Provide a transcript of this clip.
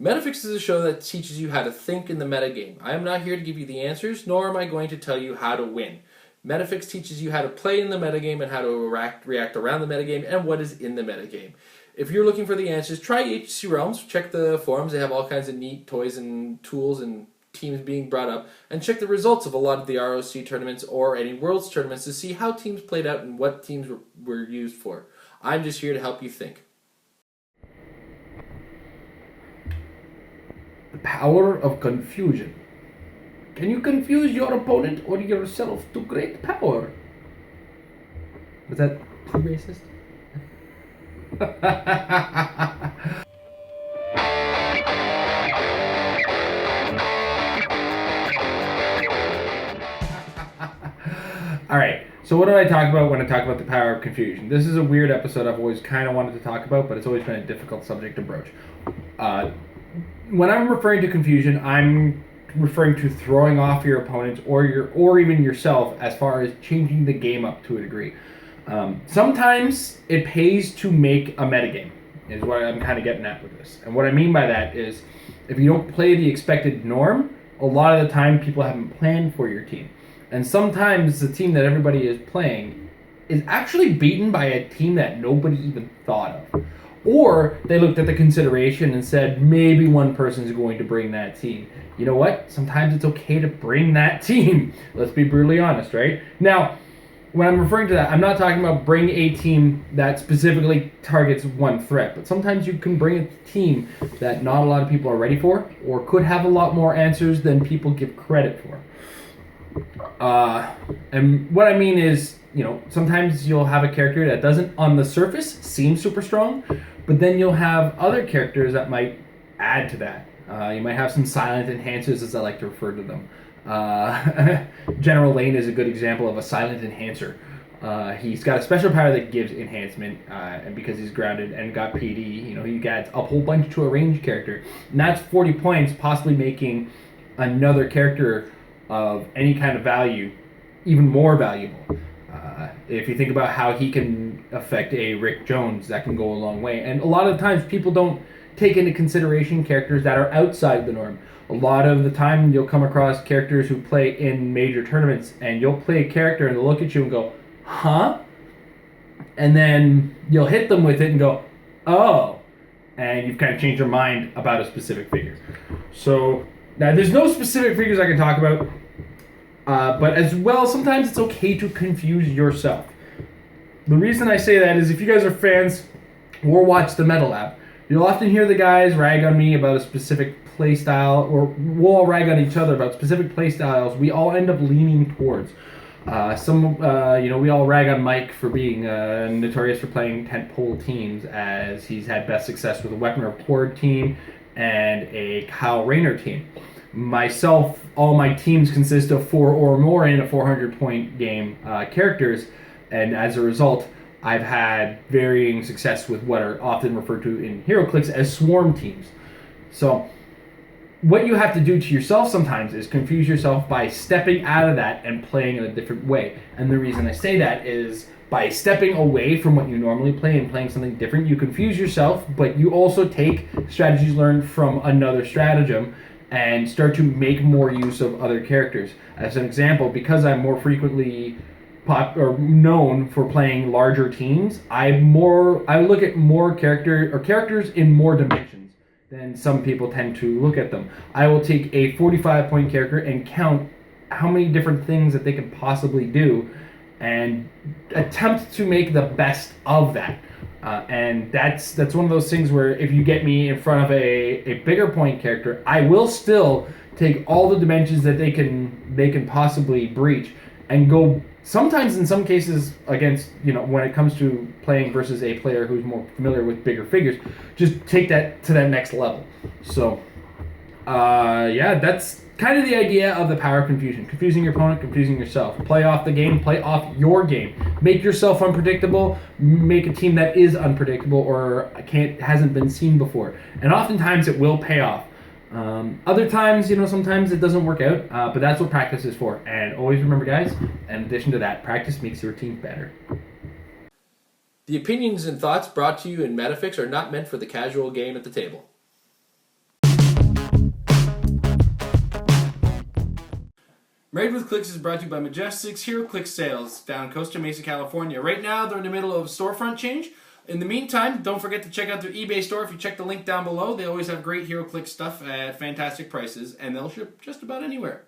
Metafix is a show that teaches you how to think in the metagame. I am not here to give you the answers, nor am I going to tell you how to win. Metafix teaches you how to play in the metagame and how to react around the metagame and what is in the metagame. If you're looking for the answers, try HC Realms, check the forums, they have all kinds of neat toys and tools and teams being brought up, and check the results of a lot of the ROC tournaments or any Worlds tournaments to see how teams played out and what teams were used for. I'm just here to help you think. The power of confusion. Can you confuse your opponent or yourself to great power? Was that too racist? Alright, so what do I talk about when I talk about the power of confusion? This is a weird episode I've always kind of wanted to talk about, but it's always been a difficult subject to broach. When I'm referring to confusion, I'm referring to throwing off your opponents or even yourself as far as changing the game up to a degree. Sometimes it pays to make a metagame, is what I'm kind of getting at with this. And what I mean by that is, if you don't play the expected norm, a lot of the time people haven't planned for your team. And sometimes the team that everybody is playing is actually beaten by a team that nobody even thought of. Or they looked at the consideration and said, maybe one person is going to bring that team. You know what? Sometimes it's okay to bring that team. Let's be brutally honest, right? Now, when I'm referring to that, I'm not talking about bring a team that specifically targets one threat. But sometimes you can bring a team that not a lot of people are ready for or could have a lot more answers than people give credit for. And what I mean is, sometimes you'll have a character that doesn't, on the surface, seem super strong, but then you'll have other characters that might add to that. You might have some silent enhancers, as I like to refer to them. General Lane is a good example of a silent enhancer. He's got a special power that gives enhancement, and because he's grounded and got PD, he gets a whole bunch to a ranged character. And that's 40 points, possibly making another character of any kind of value even more valuable. If you think about how he can affect a Rick Jones, that can go a long way. And a lot of the times people don't take into consideration characters that are outside the norm. A lot of the time you'll come across characters who play in major tournaments, and you'll play a character and they'll look at you and go, huh? And then you'll hit them with it and go, oh. And you've kind of changed your mind about a specific figure. So now there's no specific figures I can talk about. But as well, sometimes it's okay to confuse yourself. The reason I say that is if you guys are fans or watch the Metal Lab, you'll often hear the guys rag on me about a specific playstyle, or we'll all rag on each other about specific playstyles we all end up leaning towards. We all rag on Mike for being notorious for playing tentpole teams, as he's had best success with a Weapon of Horde team and a Kyle Rayner team. Myself, all my teams consist of 4 or more in a 400-point game characters, and as a result, I've had varying success with what are often referred to in Heroclix as swarm teams. So, what you have to do to yourself sometimes is confuse yourself by stepping out of that and playing in a different way. And the reason I say that is by stepping away from what you normally play and playing something different, you confuse yourself, but you also take strategies learned from another stratagem and start to make more use of other characters. As an example, because I'm more frequently known for playing larger teams, I look at more characters in more dimensions than some people tend to look at them. I will take a 45-point character and count how many different things that they could possibly do and attempt to make the best of that. And that's one of those things where if you get me in front of a bigger point character, I will still take all the dimensions that they can possibly breach and go, sometimes in some cases against, when it comes to playing versus a player who's more familiar with bigger figures, just take that to that next level. So that's kind of the idea of the power of confusion. Confusing your opponent, confusing yourself. Play off the game, play off your game. Make yourself unpredictable, make a team that is unpredictable or hasn't been seen before. And oftentimes it will pay off. Other times, sometimes it doesn't work out, but that's what practice is for. And always remember, guys, in addition to that, practice makes your team better. The opinions and thoughts brought to you in Metafix are not meant for the casual game at the table. Married with Clix is brought to you by Majestic's Heroclix sales down in Costa Mesa, California. Right now, they're in the middle of storefront change. In the meantime, don't forget to check out their eBay store. If you check the link down below, they always have great Heroclix stuff at fantastic prices, and they'll ship just about anywhere.